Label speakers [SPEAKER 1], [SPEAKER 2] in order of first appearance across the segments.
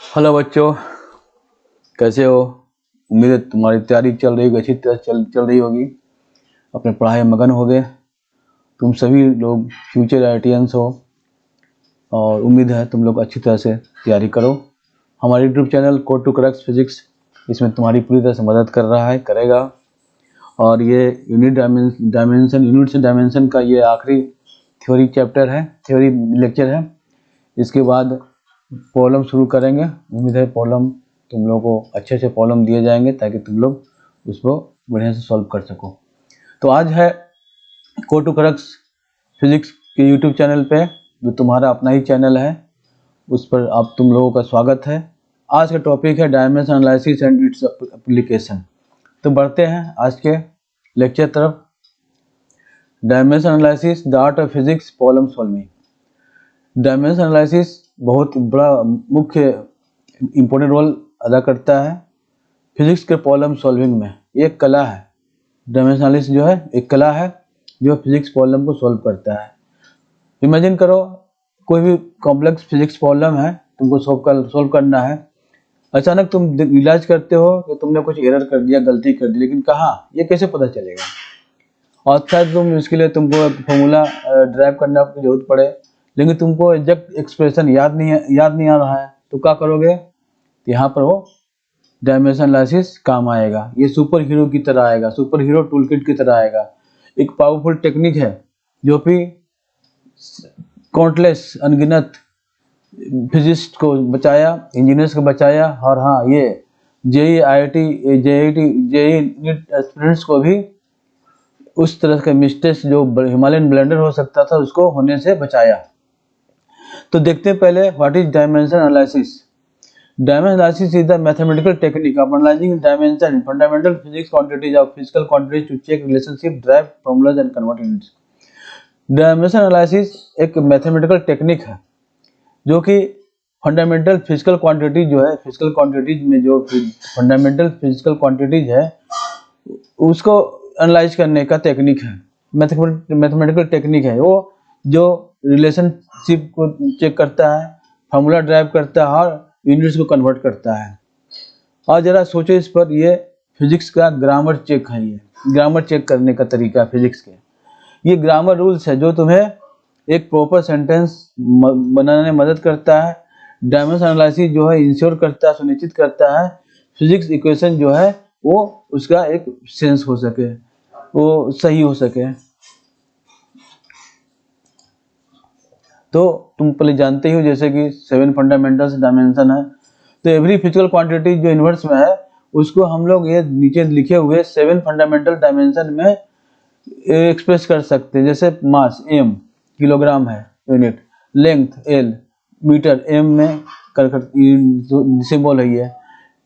[SPEAKER 1] Hello बच्चों, कैसे हो। उम्मीद है तुम्हारी तैयारी चल रही होगी, अच्छी तरह चल रही होगी। अपने पढ़ाई में मगन हो गए। तुम सभी लोग फ्यूचर आईआईटियंस हो और उम्मीद है तुम लोग अच्छी तरह से तैयारी करो। हमारे YouTube channel code to cracks physics इसमें तुम्हारी पूरी तरह से मदद कर रहा है, करेगा। और ये यूनिट्स डायमेंशन का ये आखिरी थ्योरी चैप्टर है, थ्योरी लेक्चर है। इसके बाद प्रॉब्लम शुरू करेंगे। उम्मीद है प्रॉब्लम तुम लोगों को अच्छे से प्रॉब्लम दिए जाएंगे ताकि तुम लोग उसको बढ़िया से सॉल्व कर सको। तो आज है कोड टू क्रैक्स फिजिक्स के यूट्यूब चैनल पे, जो तुम्हारा अपना ही चैनल है, उस पर आप तुम लोगों का स्वागत है। आज का टॉपिक है dimension analysis and its application. तो बढ़ते हैं आज के लेक्चर तरफ। Dimension analysis the art of physics problem solving. Dimension analysis बहुत बड़ा मुख्य इम्पोर्टेंट रोल अदा करता है फिजिक्स के प्रॉब्लम सॉल्विंग में। ये एक कला है। डायमेंशन एनालिसिस जो है एक कला है जो फिजिक्स प्रॉब्लम को सॉल्व करता है। इमेजिन करो कोई भी कॉम्प्लेक्स फिजिक्स प्रॉब्लम है, तुमको सॉल्व करना है। अचानक तुम रियलाइज करते हो कि तुमने कुछ एरर कर दिया, गलती कर दी, लेकिन कहाँ, ये कैसे पता चलेगा। और शायद तुम इसके लिए तुमको फॉर्मूला ड्राइव करने की जरूरत पड़े, लेकिन तुमको एग्जैक्ट एक्सप्रेशन याद नहीं आ रहा है, तो क्या करोगे। यहाँ पर वो डायमेंशन एनालिसिस काम आएगा। ये सुपर हीरो की तरह आएगा, सुपर हीरो टूल किट की तरह आएगा। एक पावरफुल टेक्निक है जो कि काउंटलेस अनगिनत फिजिस्ट को बचाया, इंजीनियर्स को बचाया। और हाँ, ये जेई नीट एस्पिरेंट्स को भी उस तरह के मिस्टेक्स जो हिमालयन ब्लेंडर हो सकता था उसको होने से बचाया। तो देखते हैं पहले what is dimension analysis. Dimension analysis is the mathematical technique of analyzing dimension fundamental physics quantities of physical quantities to check relationship, drive formulas and convert units. Dimension analysis एक मैथमेटिकल टेक्निक है जो कि fundamental physical quantity जो है, physical quantities में जो fundamental physical quantities है उसको एनालाइज करने का टेक्निक है, मैथमेटिकल टेक्निक है। वो जो रिलेशनशिप को चेक करता है, फार्मूला ड्राइव करता है और यूनिट्स को कन्वर्ट करता है। और जरा सोचो इस पर, ये फिजिक्स का ग्रामर चेक है। ये ग्रामर चेक करने का तरीका फिजिक्स के, ये ग्रामर रूल्स है जो तुम्हें एक प्रॉपर सेंटेंस बनाने में मदद करता है। डायमेंशन एनालिसिस जो है इंश्योर करता है, सुनिश्चित करता है फिजिक्स इक्वेशन जो है वो उसका एक सेंस हो सके, वो सही हो सके। तो तुम पहले जानते ही हो जैसे कि 7 फंडामेंटल्स डायमेंशन है। तो एवरी फिजिकल क्वांटिटी जो यूनिवर्स में है उसको हम लोग ये नीचे लिखे हुए 7 फंडामेंटल डायमेंशन में एक्सप्रेस कर सकते हैं। जैसे मास m किलोग्राम है unit, length l metre, m में सिंबल है ये,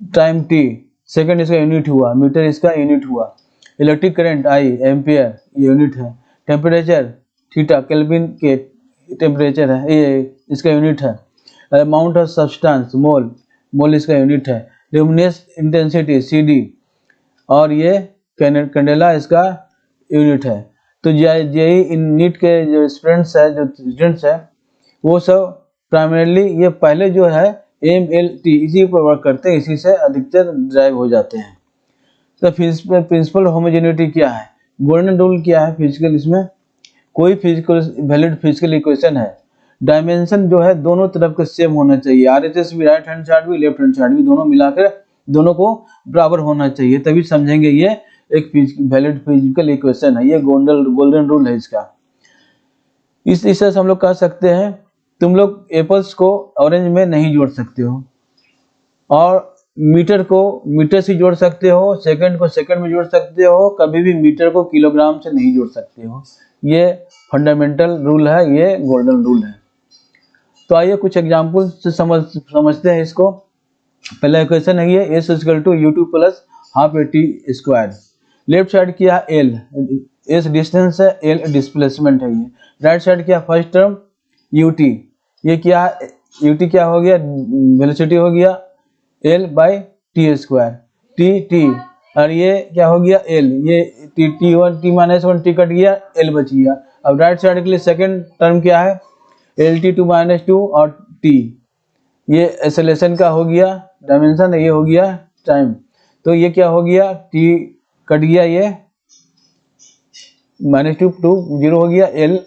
[SPEAKER 1] टाइम t सेकंड इसका यूनिट हुआ, मीटर इसका यूनिट हुआ, electric current I ampere unit है, टेम्परेचर थीटा केल्विन के टेम्परेचर है ये इसका यूनिट है, अमाउंट ऑफ सब्सटेंस मोल इसका यूनिट है, ल्यूमिनस इंटेंसिटी CD और ये कैंडेला इसका यूनिट है। तो जेई नीट के जो स्टूडेंट्स है वो सब प्राइमरीली ये पहले जो है MLT इसी पर वर्क करते हैं, इसी से अधिकतर ड्राइव हो जाते हैं। तो प्रिंसिपल होमोजेनिटी क्या है, गोल्डन रूल क्या है फिजिकल, इसमें कोई फिजिकल वैलिड फिजिकल इक्वेशन है, डायमेंशन जो है दोनों तरफ के सेम होना चाहिए, RHS भी, राइट हैंड साइड भी, लेफ्ट हैंड साइड भी, दोनों मिलाकर दोनों को बराबर होना चाहिए, तभी समझेंगे ये एक वैलिड फिजिकल इक्वेशन है। ये गोल्डन रूल है इसका। इस तरह से हम लोग कह सकते हैं तुम लोग एप्पल्स को ऑरेंज में नहीं जोड़ सकते हो, और मीटर को मीटर से जोड़ सकते हो, सेकंड को सेकंड में जोड़ सकते हो, कभी भी मीटर को किलोग्राम से नहीं जोड़ सकते हो। ये फंडामेंटल रूल है, ये गोल्डन रूल है। तो आइए कुछ एग्जांपल से समझते हैं इसको। पहला इक्वेशन है ये S = U2 + ½ AT²। Left side किया L, S डिस्टेंस है, L डिस्प्लेसमेंट है। ये राइट साइड किया फर्स्ट टर्म UT, ये क्या UT क्या हो गया, वेलोसिटी हो गया L/T², T और ये क्या हो गया L, ये T1 T-1 T कट गया, L बच गया। अब राइट साइड के लिए सेकंड टर्म क्या है LT2 - 2 और T, ये एक्सेलरेशन का हो गया डायमेंशन, ये हो गया टाइम। तो ये क्या हो गया, टी कट गया, ये -2 टू 0 हो गया, एल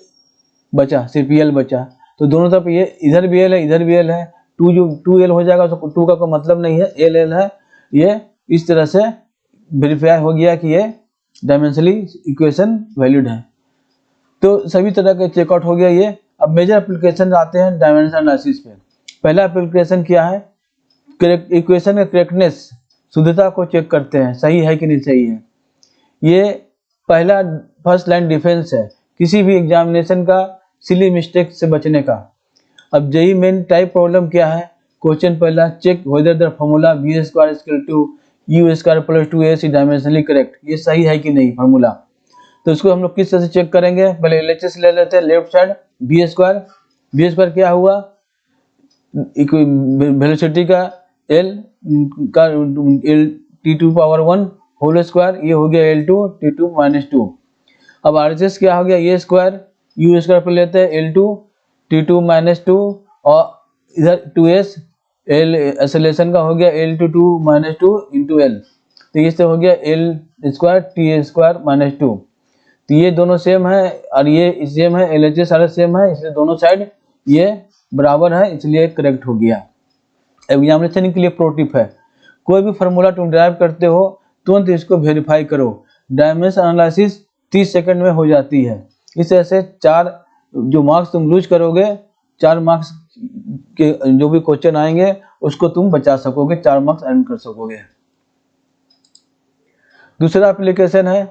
[SPEAKER 1] बचा, सिर्फ एल बचा। तो दोनों तरफ ये इधर भी एल है, इधर भी एल है, 2 जो 2l हो जाएगा, तो 2 का कोई मतलब नहीं है, एल है। ये इस तरह से वेरीफाई हो गया कि ये डायमेंशनली इक्वेशन वैलिड है। तो सभी तरह के चेकआउट हो गया ये। अब मेजर एप्लीकेशन आते हैं डायमेंशन एनालिसिस पे। पहला एप्लीकेशन क्या है, इक्वेशन का करेक्टनेस, शुद्धता को चेक करते हैं, सही है कि नहीं सही है। ये पहला फर्स्ट लाइन डिफेंस है किसी भी एग्जामिनेशन का सिली मिस्टेक से बचने का। अब जेई मेन टाइप प्रॉब्लम क्या है, क्वेश्चन पहला, check whether the formula b² = u² + 2ac dimensionally correct, ये सही है कि नहीं फार्मूला। तो इसको हम लोग किस तरह से चेक करेंगे, पहले LHS ले लेते हैं, लेफ्ट साइड b² क्या हुआ, वेलोसिटी का l का t⁻⁴ होल स्क्वायर, ये हो गया L2 t2 - 2। अब RHS क्या हो गया, a स्क्वायर u² पर लेते हैं L2 t2 - 2 और इधर 2s, l एक्सेलरेशन का हो गया L2 2 - 2 × l, तो ये से हो गया L² t² - 2। तो ये दोनों सेम है और ये सेम है, LHS सारे सेम है, इसलिए दोनों साइड ये बराबर है, इसलिए करेक्ट हो गया। एग्जामिनेशन के लिए प्रो टिप है, कोई भी फार्मूला तुम ड्राइव करते हो तुरंत इसको वेरीफाई करो। डायमेंशन एनालिसिस 30 सेकंड में हो जाती है। इस तरह से 4 जो मार्क्स तुम लूज करोगे, 4 मार्क्स के जो भी क्वेश्चन आएंगे उसको तुम बचा सकोगे, 4 मार्क्स अर्न कर सकोगे। दूसरा एप्लीकेशन है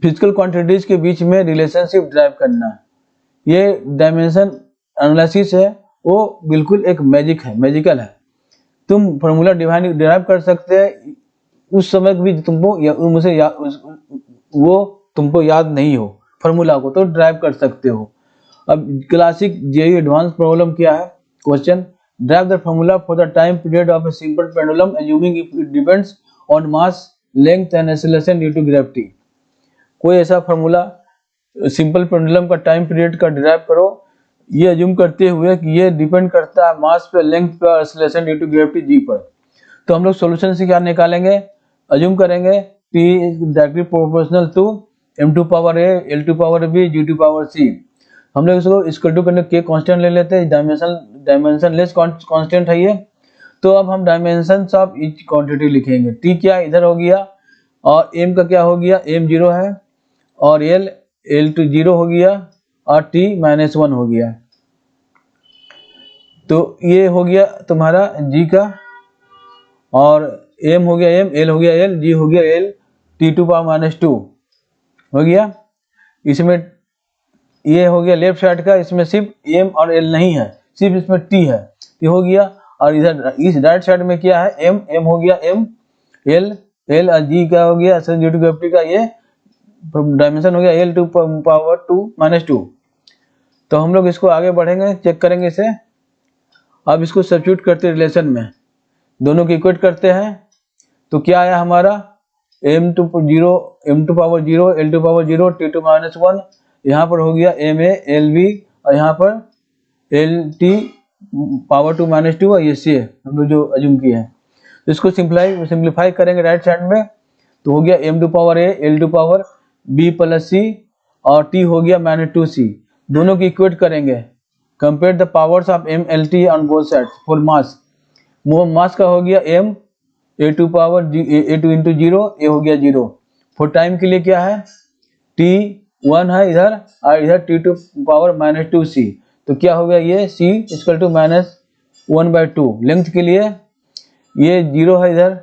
[SPEAKER 1] फिजिकल क्वांटिटीज के बीच में रिलेशनशिप ड्राइव करना। ये डायमेंशन एनालिसिस है, वो बिल्कुल एक मैजिकल है। तुम फार्मूला डिराइव कर सकते हैं उस समय भी तुमको याद नहीं हो फार्मूला को, तो ड्राइव कर सकते हो। अब क्लासिक जेईई एडवांस प्रॉब्लम क्या है, question, drive the formula for the time period of a simple pendulum assuming it depends on mass, length and acceleration due to gravity. कोई ऐसा फार्मूला सिंपल पेंडुलम का time period का derive करो, ये assume करते हुए कि ये डिपेंड करता है मास पे, लेंथ पे और acceleration due to gravity G पर। तो हम लोग सॉल्यूशन से क्या निकालेंगे, एज्यूम करेंगे P is directly proportional to m⁴ l⁴b g⁴c। हम लोग इसको इक्वल टू करने के कांस्टेंट ले लेते हैं, डायमेंशनलेस कांस्टेंट है ये। तो अब हम डायमेंशंस ऑफ ईच क्वांटिटी लिखेंगे। T क्या इधर हो गया और m का क्या हो गया, m 0 है और L2 0 हो गया और t -1 हो गया। तो ये हो गया तुम्हारा g का, और m हो गया m, l हो गया l, g हो गया l t2 - 2 हो गया। इसमें ये हो गया लेफ्ट साइड का, इसमें सिर्फ m और l नहीं है, सिर्फ इसमें t है, ये हो गया। और इधर इस राइट साइड में क्या है, m हो गया m, l और g का हो गया ड्यू टू ग्रेविटी का, ये डायमेंशन हो गया L2 - 2। तो हम लोग इसको आगे बढ़ेंगे, चेक करेंगे इसे। अब इसको सब्स्टिट्यूट करते रिलेशन में, दोनों को इक्वेट करते हैं। तो क्या आया हमारा, m2 0 l2 t2 - 1, यहाँ पर हो गया ma lb और यहाँ पर L2 - 2 और ये c हम लोग जो अज्यूम किए हैं। तो इसको सिंप्लीफाई करेंगे राइट साइड में, तो हो गया m⁴a l⁴b + c और t हो गया -2c। दोनों की इक्वेट करेंगे, compare the powers of m l t on both sides for mass. Mass का हो गया m a2 × 0, ये हो गया 0। फॉर टाइम के लिए क्या है, t 1 है इधर और इधर t2 -2c, तो क्या हो गया, ये c = -1/2। लेंथ के लिए ये 0 है इधर,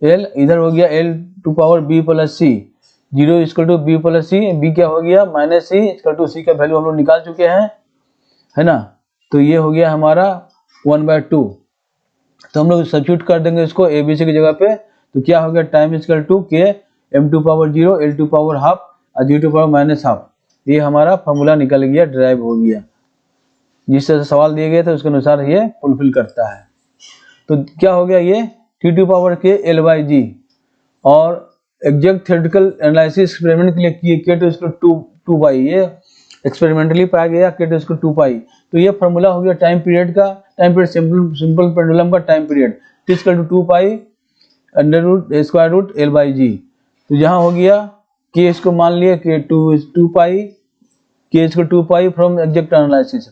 [SPEAKER 1] l इधर हो गया L2b + c, 0 = b + c, b क्या हो गया -c = c का वैल्यू हम लोग निकाल चुके हैं, है ना। तो ये हो गया हमारा 1/2। तो हम लोग सब्स्टिट्यूट कर देंगे इसको ABC की जगह पे, तो क्या हो गया, टाइम = k m⁴ 0 L2 ½ और g2 -½ ये हमारा फार्मूला निकल गया, ड्राइव हो गया। जिस तरह से सवाल दिए गए थे उसके अनुसार ये फुलफिल करता है। तो क्या हो गया, ये T⁴ L/g और एग्जैक्ट थ्योरेटिकल एनालिसिस एक्सपेरिमेंट के लिए किए k2 2 पाई, ये एक्सपेरिमेंटली पाया गया k2 2 पाई। तो ये फॉर्मूला हो गया टाइम पीरियड का, टाइम पीरियड सिंपल पेंडुलम का time period equal to 2 pi under root square root L by G. तो यहाँ हो गया के इसको मान लिया कि 2 पाई के इसको 2 pi from exact analysis.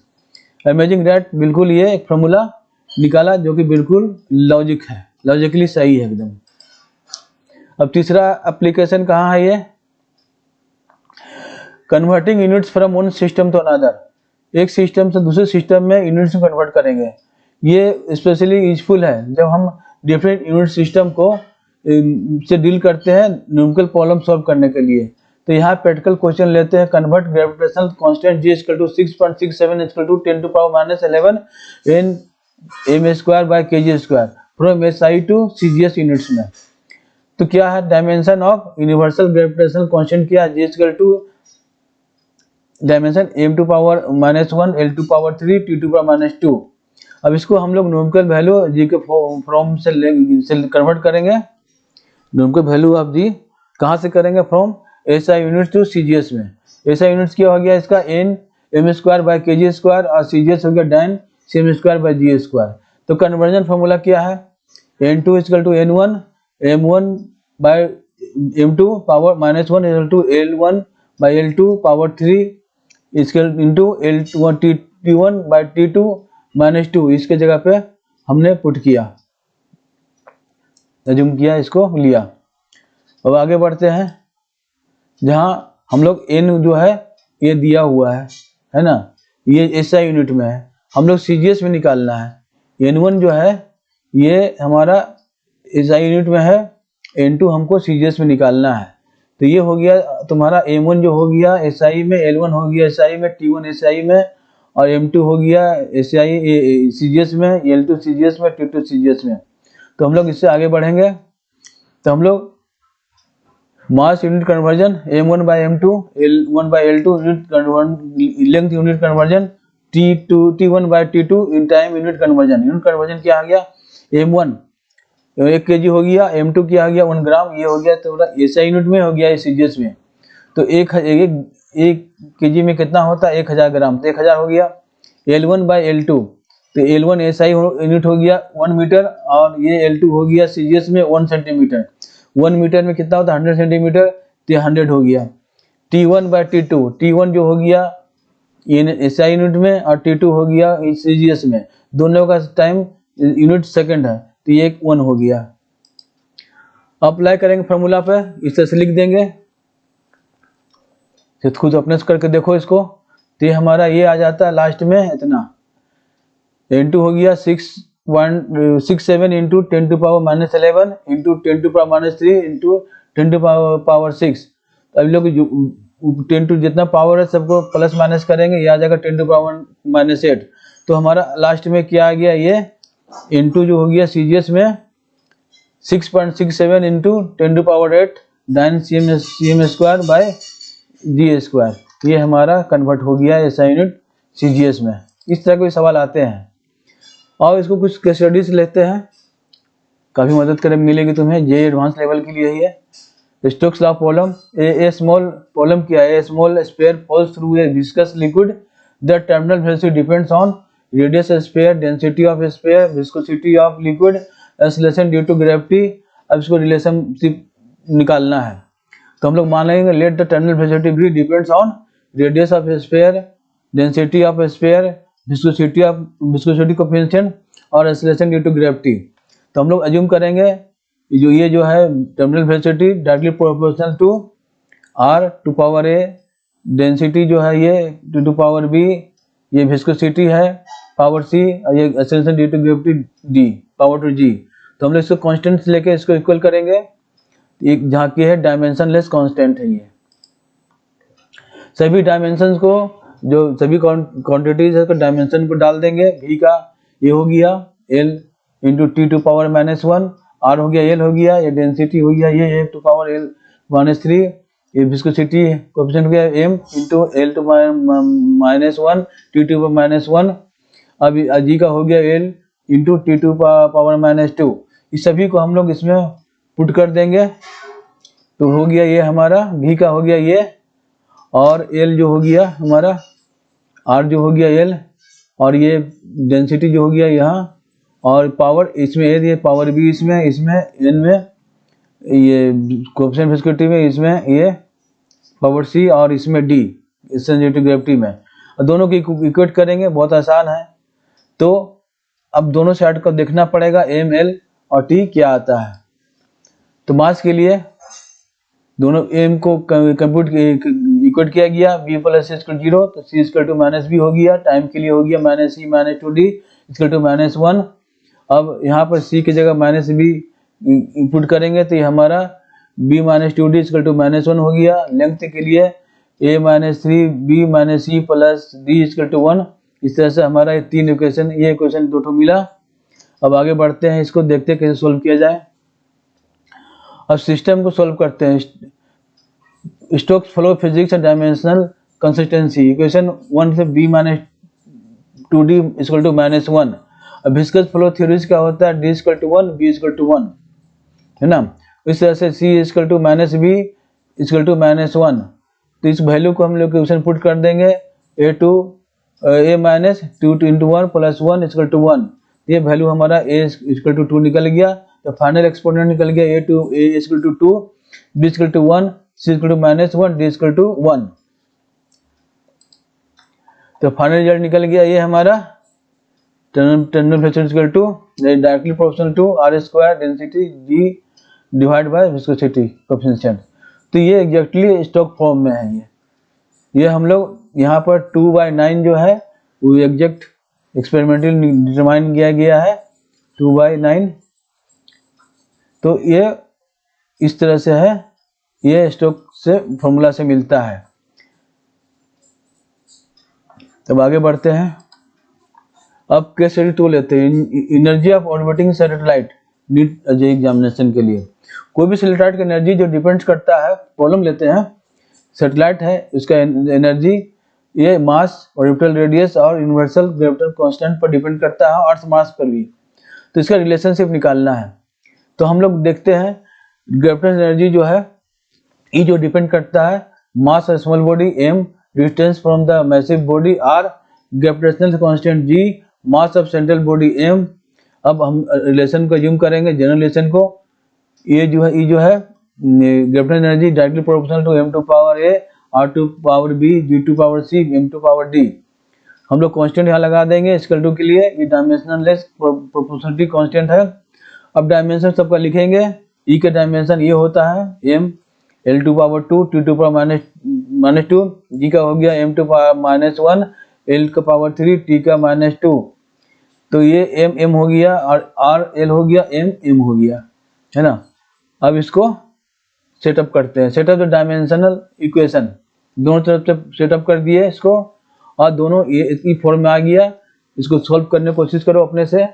[SPEAKER 1] Imaging that बिल्कुल ये एक फॉर्मूला निकाला जो कि बिल्कुल लॉजिक है, लॉजिकली सही है एकदम। अब तीसरा एप्लीकेशन कहाँ है ये, converting units from one system to another, एक सिस्टम से दूसरे सिस्टम में यूनिट्स में कन्वर्ट करेंगे। ये स्पेशली यूजफुल है जब हम डिफरेंट यूनिट सिस्टम को से डील करते हैं न्यूमेरिकल प्रॉब्लम सॉल्व करने के लिए। तो यहाँ प्रैक्टिकल क्वेश्चन लेते हैं, convert gravitational constant g equal to 6.67 equal to 10 to power -11 in m square by kg square from SI to CGS units में। तो क्या है dimension of universal gravitational constant, क्या g equal to dimension m to power -1 l to power 3 t to power -2। अब इसको हम लोग numerical value g के फॉर्म से कन्वर्ट करेंगे। न्यूमेरिकल वैल्यू ऑफ g कहाँ से करेंगे, from SI units to CGS में। SI यूनिट्स क्या हो गया इसका n m square by kg square और CGS हो गया dyne cm square by g square. तो कन्वर्जन फॉर्मूला क्या है, n2 equal to n1 m1 by m2 power -1 equal to l1 by l2 power 3 equal into l1 t1 by t2 -2। इसके जगह पे हमने पुट किया, अज्यूम किया, इसको लिया। अब आगे बढ़ते हैं, जहां हम लोग n जो है ये दिया हुआ है ना, ये SI यूनिट में है, हम लोग CGS में निकालना है। n1 जो है ये हमारा SI यूनिट में है, n2 हमको CGS में निकालना है। तो ये हो गया तुम्हारा m1 जो हो गया SI में, l1 हो गया SI में, t1 SI में और m2 हो गया SI CGS में, l2 CGS में, t2 CGS में। तो हम लोग इससे आगे बढ़ेंगे, तो हम लोग mass unit conversion m1 by m2 l1 by l2 unit conversion, length unit conversion t1 by t2 in time unit conversion. Unit conversion क्या आ गया, m1 1 kg हो गया, m2 क्या आ गया 1 ग्राम, ये हो गया तो SI यूनिट में हो गया CGS में। तो एक kg में कितना होता है 1000 ग्राम, तो 1000 हो गया। l1 बाय l2, तो l1 SI यूनिट हो गया 1 मीटर और ये l2 हो गया CGS में 1 सेंटीमीटर। 1 मीटर में कितना होता है 100 सेंटीमीटर, तो 100 हो गया। t1 बाय t2, t1 जो हो गया SI यूनिट में और t2 हो गया CGS में, दोनों का टाइम यूनिट सेकंड है, तो ये 1 हो गया। अप्लाई करेंगे फॉर्मूला पे, इस तरह से लिख देंगे, खुद अपने से करके देखो इसको। तो ये हमारा ये आ जाता है लास्ट में इतना, n2 हो गया 6.67 into 10 to power -11 into 10 to power -3 into 10 to power 6। अब लोग 10 टू जितना पावर है सबको प्लस माइनस करेंगे, ये आ जाएगा 10 टू पावर -8। तो हमारा लास्ट में क्या आ गया, ये इंटू जो हो गया CGS में 6.67 into 10 to power 8 9 cm square by g square. ये हमारा कन्वर्ट हो गया SI यूनिट CGS में। इस तरह के सवाल आते हैं और इसको कुछ केस स्टडीज लेते हैं, काफ़ी मदद कर मिलेगी तुम्हें, जे एडवांस लेवल के लिए ही है। Stokes law problem, a small problem क्या है, a small sphere falls through a viscous liquid, the terminal velocity depends on radius sphere, density of sphere, viscosity of liquid, acceleration due to gravity. अब इसको relationship निकालना है, तो हम लोग मान लेंगे लेट द टर्मिनल वेलोसिटी भी depends on radius of sphere, density of sphere, viscosity coefficient और एक्सेलरेशन ड्यू टू ग्रेविटी। तो हम लोग अज्यूम करेंगे ये जो है terminal velocity directly proportional to r to power a, density जो है ये टू पावर b, ये विस्कोसिटी है पावर c और ये acceleration due to gravity d power to g। तो हम लोग इसको कांस्टेंट लेके इसको इक्वल करेंगे, एक जहाँ की है डायमेंशनलेस कांस्टेंट है। ये सभी डायमेंशंस को, जो सभी क्वांटिटीज है, डायमेंशन को डाल देंगे। v का ये हो गया l into T to power -1, r हो गया l हो गया, ये डेंसिटी हो गया ये टू पावर l -3, ये विस्कोसिटी कोएफिशिएंट हो गया m into l to -1 T to power -1। अब g का हो गया l into T to power -2। इस सभी को हम लोग इसमें पुट कर देंगे, तो हो गया ये हमारा v का हो गया ये, और l जो हो गया हमारा, r जो हो गया l और ये डेंसिटी जो हो गया यहाँ, और पावर इसमें ये पावर बी इसमें एन में, ये कोएफिशिएंट विस्कोसिटी में इसमें ये पावर सी, और इसमें डी सेंसिटिव ग्रेविटी में। और दोनों की इक्वेट करेंगे, बहुत आसान है। तो अब दोनों साइड को देखना पड़ेगा एम एल और टी क्या आता है। तो मास के लिए दोनों एम को कंप्यूट इक्वेट किया गया, बी प्लस सी इक्वल 0, तो C equal to minus B हो गया, टाइम के लिए हो गया minus C minus 2d equal to minus 1। अब यहाँ पर सी की जगह माइनस बी इनपुट करेंगे तो ये हमारा b minus 2d equal to minus 1 हो गया। लेंथ के लिए a minus 3 b minus C plus d equal to 1। इस तरह से हमारा ये तीन इक्वेशन, ये इक्वेशन दो ठो मिला। अब आगे बढ़ते हैं, इसको देखते हैं कैसे सोल्व किया जाए। अब सिस्टम को सोल्व करते हैं। Stokes flow physics and dimensional consistency, equation 1 से b minus 2d equal to minus 1। अब विस्कस फ्लो थ्योरीज क्या होता है, d equal to 1 b equal to 1, है ना। इस तरह से c equal to minus b equal to minus 1। तो इस वैल्यू को हम लोग इक्वेशन पुट कर देंगे, a minus 2 into 1 plus 1 equal to 1। ये वैल्यू हमारा a इक्वल टू 2 निकल गया। तो फाइनल एक्सपोनेंट निकल गया a equal to 2, b equal to 1, c equal to minus 1, d equal to 1। तो फाइनल रिजल्ट निकल गया ये हमारा terminal fluctuation equal to directly proportional to r square density g divide by viscosity coefficient. तो ये exactly Stokes form में है। ये हम लोग यहाँ पर 2/9 जो है वो एग्जैक्ट एक्सपेरिमेंटल डिटरमाइन किया गया है 2/9। तो ये इस तरह से है, ये स्टोक्स से फॉर्मूला से मिलता है। तब आगे बढ़ते हैं। अब केस स्टडी 2 लेते हैं, energy of orbiting satellite NEET examination के लिए। कोई भी सैटेलाइट की एनर्जी जो डिपेंड्स करता है, प्रॉब्लम लेते हैं, सैटेलाइट है उसका एनर्जी ये मास, ऑर्बिटल रेडियस और यूनिवर्सल ग्रेविटेशनल कांस्टेंट पर डिपेंड करता है, अर्थ मास पर भी। तो इसका रिलेशनशिप निकालना है। तो हम लोग देखते हैं ग्रेविटेशनल एनर्जी जो है ये जो डिपेंड करता है mass of small body m, distance from the massive body r, gravitational constant g, mass of central body m। अब हम रिलेशन को यूज करेंगे, जनरल रिलेशन को। ये जो है gravitational energy directly proportional to m to power a, r to power b, g to power c, m to power d। हम लोग कांस्टेंट यहाँ लगा देंगे स्केल 2 के लिए, ये डायमेंशनलेस प्रोपोर्शनलिटी कांस्टेंट है। अब डायमेंशन सबका लिखेंगे। e का डायमेंशन ये होता है m, l to power 2, t to power minus 2, g का हो गया m to power minus 1, l का पावर 3, t का माइनस 2। तो ये m हो गया और r l हो गया, m हो गया, है ना। अब इसको सेटअप करते हैं। सेटअप द डायमेंशनल इक्वेशन, दोनों तरफ से सेटअप कर दिए इसको, और दोनों ये इतनी फॉर्म में आ गया। इसको सॉल्व करने की कोशिश करो अपने से,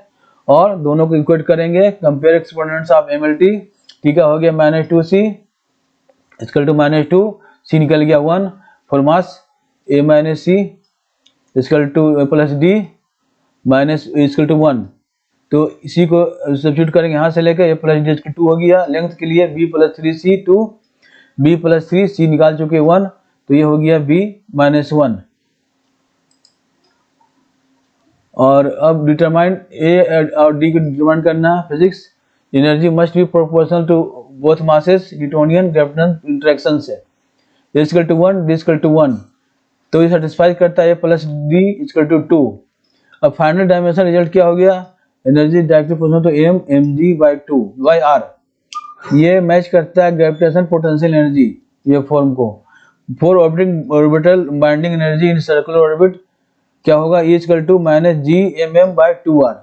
[SPEAKER 1] और दोनों को इक्वेट करेंगे। कंपेयर एक्सपोनेंट्स ऑफ mlt, ठीक है, हो गया minus 2c equal to minus 2, c निकल गया 1 for mass, a minus C equal to plus d minus equal to 1। तो इसी को सब्स्टिट्यूट करेंगे यहाँ से लेकर, a प्लस डी इक्वल 2 हो गया। लेंथ के लिए b plus 3c 2, b plus 3, c निकाल चुके 1, तो ये हो गया b माइनस 1। और अब डिटरमाइन a और d को डिटरमाइन करना है। Physics, energy must be proportional to both masses Newtonian gravitational interaction से। a equal to 1, d equal to 1, तो ये सेटिस्फाई करता है a plus d equal to 2। अब फाइनल डायमेंशन रिजल्ट क्या हो गया, energy directly proportional to m mg by 2 by r। ये मैच करता है ग्रेविटेशन पोटेंशियल एनर्जी, ये फॉर्म को। For orbital binding energy in circular orbit क्या होगा, E equal to minus G mm by 2r।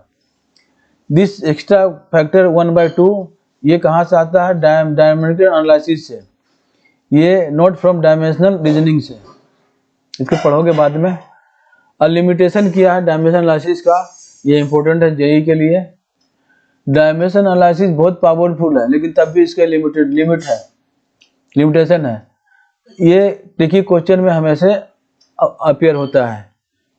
[SPEAKER 1] This extra factor 1/2 ये कहाँ से आता है, डायमेंशनल एनालिसिस से, ये नॉट फ्रॉम डायमेंशनल रीजनिंग से। इसको पढ़ोगे बाद में। अब लिमिटेशन किया है डायमेंशन एनालिसिस का, ये इंपॉर्टेंट है जेई के लिए। डायमेंशन एनालिसिस बहुत पावरफुल है, लेकिन तब भी इसके लिमिटेशन है। ये ट्रिकी क्वेश्चन में हमेशा अपीयर होता है।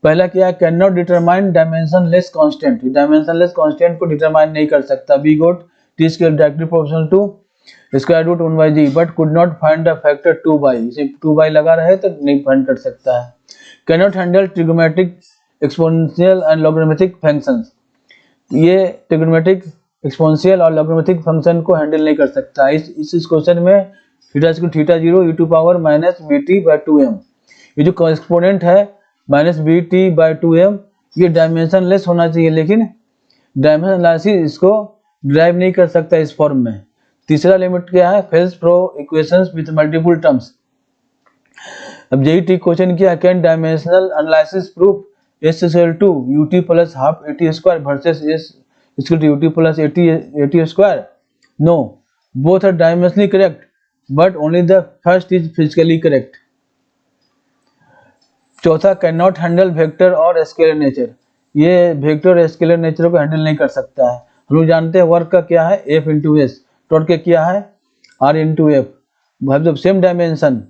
[SPEAKER 1] पहला क्या, can not determine dimensionless constant, dimensionless constant को डिटरमाइन नहीं कर सकता। Be got T square directly proportional to square root 1/g but could not find the factor 2/, इसे 2/, लगा रहे तो नहीं फाइंड कर सकता है। Can not handle trigonometric exponential and logarithmic functions. ये ट्रिग्नोमेट्रिक, एक्सपोनेंशियल और लॉगरिथमिक फंक्शन को हैंडल नहीं कर सकता। इस क्वेश्चन में theta equal theta 0 e to power minus bt/2m, ये जो एक्सपोनेंट है माइनस bt/2m, ये डायमेंशनलेस होना चाहिए, लेकिन डायमेंशन एनालिसिस इसको ड्राइव नहीं कर सकता इस फॉर्म में। तीसरा लिमिट क्या है? Fails for equations with multiple terms. अब यही ठीक क्वेश्चन किया, can dimensional analysis proof s equal to ut plus half at square versus s equal to ut plus at square? No, both are dimensionally correct but only the first is physically correct. चौथा, can not handle vector और scalar nature, ये vector और scalar nature को handle नहीं कर सकता है। हम लोग जानते हैं वर्क का क्या है, f इंटू एस, टॉर्क का क्या है, r into F, have the same dimension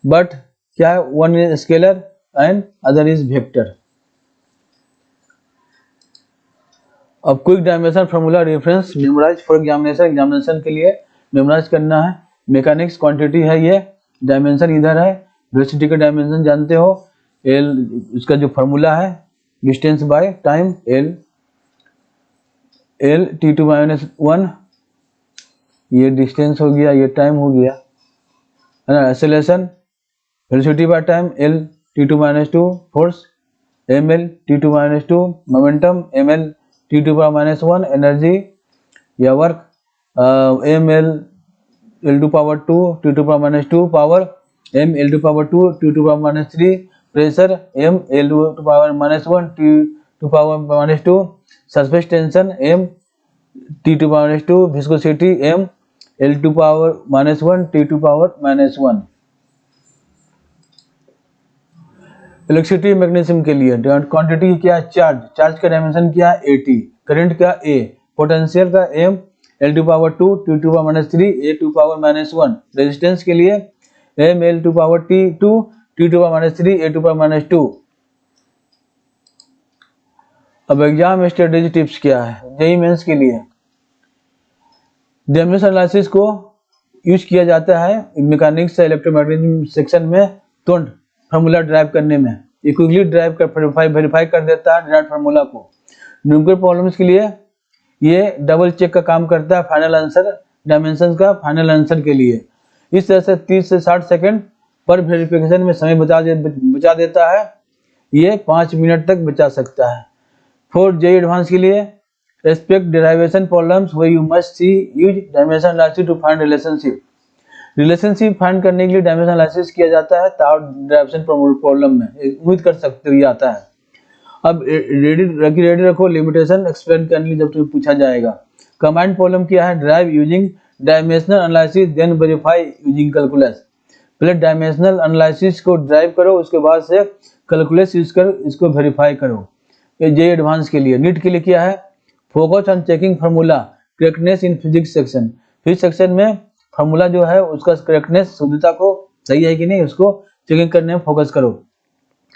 [SPEAKER 1] but क्या है, one is scalar and other is vector. अब quick dimension formula reference memorize for examination के लिए मेमोराइज करना है। मैकेनिक्स क्वांटिटी है ये, डायमेंशन इधर है, वेलोसिटी का डायमेंशन जानते हो, एल इसका जो फार्मूला है distance by time, L t2 minus 1, ये डिस्टेंस हो गया, ये टाइम हो गया, है ना। Acceleration velocity by time, L t2 minus 2, force ml t2 minus 2, momentum ml t2 power minus 1, energy या work ml l2 power 2 t2 power minus 2, power m l2 power 2 t2 power minus 3, pressure m l2 power minus 1 t2 power minus 2, surface tension m t2 power minus 2, viscosity m l2 power minus 1 t2 power minus 1। Electricity magnetism के लिए quantity क्या है, charge का dimension क्या है, at, current का a, potential का m l2 power 2 t2 power minus 3 a2 power minus 1, resistance के लिए m l2 power t2 t2 power minus 3 a2 power minus 2। अब एग्जाम स्ट्रेटेजी टिप्स क्या है जेईई मेंस के लिए? डायमेंशन एनालिसिस को यूज किया जाता है मैकेनिक्स से इलेक्ट्रोमैग्नेटिज्म सेक्शन में तुरंत फार्मूला ड्राइव करने में, ये क्विकली ड्राइव कर वेरीफाई कर देता है डायरेक्ट फार्मूला को। न्यूमेरिकल प्रॉब्लम्स के लिए ये डबल चेक का काम करता है फाइनल आंसर, डायमेंशन का फाइनल आंसर के लिए। इस तरह से 30 से 60 सेकंड पर वेरिफिकेशन में समय बचा देता है, ये 5 मिनट तक बचा सकता है। फॉर जेईई एडवांस के लिए expect derivation problems where you must see use dimension analysis to find relationship find करने के लिए डायमेंशन एनालिसिस किया जाता है डेरिवेशन प्रॉब्लम में, उम्मीद कर सकते हो ये आता है। अब रेडी रखो लिमिटेशन एक्सप्लेन करने जब तुम्हें पूछा जाएगा। कमांड प्रॉब्लम क्या है, drive using dimensional analysis then verify using calculus. पहले डायमेंशनल एनालिसिस को ड्राइव करो, उसके बाद से कैलकुलस यूज कर इसको वेरीफाई करो। ये जेईई एडवांस के लिए। नीट के लिए क्या है, focus on checking formula correctness in physics section. Physics section में फार्मूला जो है उसका करेक्टनेस, शुद्धता को सही है कि नहीं, उसको चेकिंग करने में फोकस करो।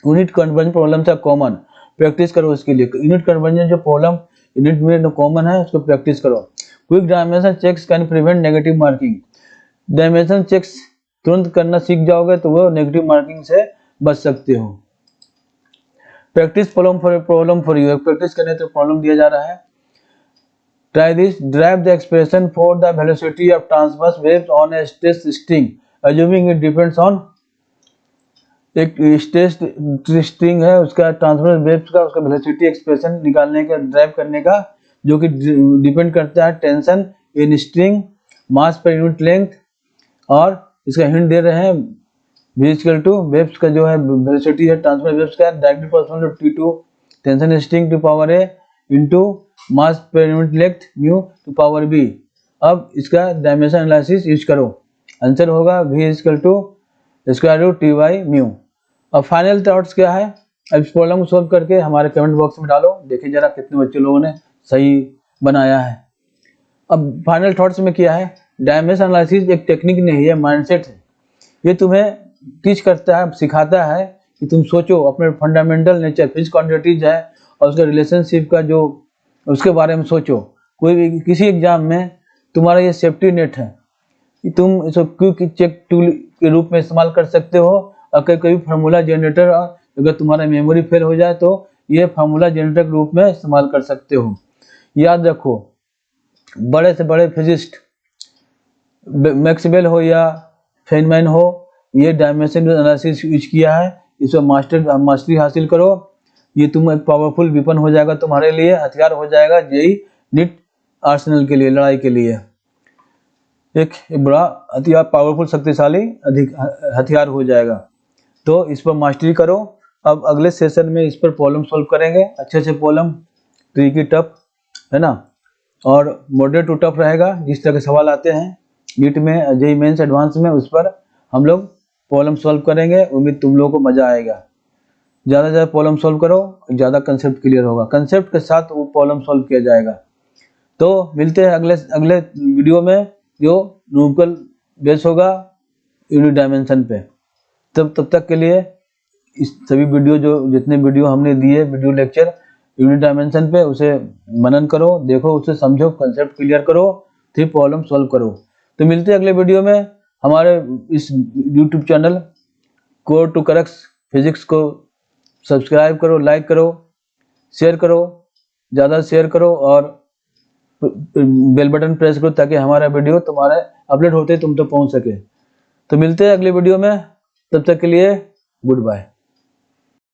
[SPEAKER 1] यूनिट कन्वर्जन प्रॉब्लम था कॉमन, प्रैक्टिस करो उसके लिए। यूनिट कन्वर्जन जो प्रॉब्लम यूनिट में कॉमन है उसको प्रैक्टिस करो। Quick dimension checks can prevent negative marking. Dimension checks तुरंत करना सीख जाओगे तो वो नेगेटिव मार्किंग से बच सकते हो। Practice problem for you, practice करने तो प्रॉब्लम दिया जा रहा है। Try this, drive the expression for the velocity of transverse waves on A stress string assuming it depends on. एक स्ट्रेस स्ट्रिंग है, उसका ट्रांसवर्स वेव्स का उसका वेलोसिटी एक्सप्रेशन निकालने का, ड्राइव करने का, जो कि डिपेंड करता है tension in string, mass per unit length, और इसका हिंट दे रहे हैं v इक्वल टू वेव्स का जो है वेलोसिटी है ट्रांसवर्स वेव्स का directly proportional to t2 tension string to power a into mass per unit length mu to power b। अब इसका डायमेंशन एनालिसिस यूज करो, आंसर होगा v equal to square root t by mu. अब final thoughts क्या है, अब इस problem को सोल्व करके हमारे कमेंट बॉक्स में डालो, देखिए जरा कितने बच्चे लोगों ने सही बनाया है। अब फाइनल थॉट्स में क्या है, डायमेंशन एनालिसिस एक टेक्निक नहीं है, माइंडसेट है। ये तुम्हें टीच करता है, सिखाता है कि तुम सोचो अपने फंडामेंटल नेचर फिजिक्स क्वांटिटीज है और उसका रिलेशनशिप का जो उसके बारे में सोचो। कोई भी किसी एग्जाम में तुम्हारा ये सेफ्टी नेट है कि तुम इसको क्विक चेक टूल के रूप में इस्तेमाल कर सकते हो, और कोई फार्मूला जनरेटर अगर तुम्हारा मेमोरी फेल हो जाए तो ये फार्मूला जनरेटर के रूप में इस्तेमाल कर सकते हो। याद रखो, बड़े से बड़े फिजिस्ट मैक्सवेल हो या फेनमैन हो, ये डायमेंशन एनालिसिस यूज किया है। इसमें मास्टरी हासिल करो। ये तुम एक पावरफुल वेपन हो जाएगा, तुम्हारे लिए हथियार हो जाएगा जेई नीट आर्सेनल के लिए, लड़ाई के लिए एक बड़ा हथियार, पावरफुल शक्तिशाली अधिक हथियार हो जाएगा। तो इस पर मास्टरी करो। अब अगले सेशन में इस पर प्रॉब्लम सॉल्व करेंगे, अच्छे से प्रॉब्लम, ट्रिकी टफ है ना, और मॉडरेट टू टफ रहेगा। जिस तरह के सवाल आते हैं नीट में, जेईई मेंस एडवांस में, उस पर हम लोग प्रॉब्लम सॉल्व करेंगे। उम्मीद तुम लोगों को मजा आएगा। ज़्यादा से ज़्यादा प्रॉब्लम सॉल्व करो, ज़्यादा कंसेप्ट क्लियर होगा, कंसेप्ट के साथ वो प्रॉब्लम सॉल्व किया जाएगा। तो मिलते हैं अगले वीडियो में, जो न्यूमेरिकल बेस होगा यूनिट डायमेंशन पे। तब तक के लिए इस सभी वीडियो, जो जितने वीडियो हमने दिए, वीडियो लेक्चर यूनिट डायमेंशन पे, उसे मनन करो, देखो, उसे समझो, कंसेप्ट क्लियर करो, फिर प्रॉब्लम सॉल्व करो। तो मिलते हैं अगले वीडियो में। हमारे इस YouTube channel core to crux physics को सब्सक्राइब करो, लाइक करो, शेयर करो, ज़्यादा शेयर करो, और बेल बटन प्रेस करो ताकि हमारा वीडियो तुम्हारे अपलोड होते तुम तक पहुंच सके। तो मिलते हैं अगले वीडियो में, तब तक के लिए गुड बाय।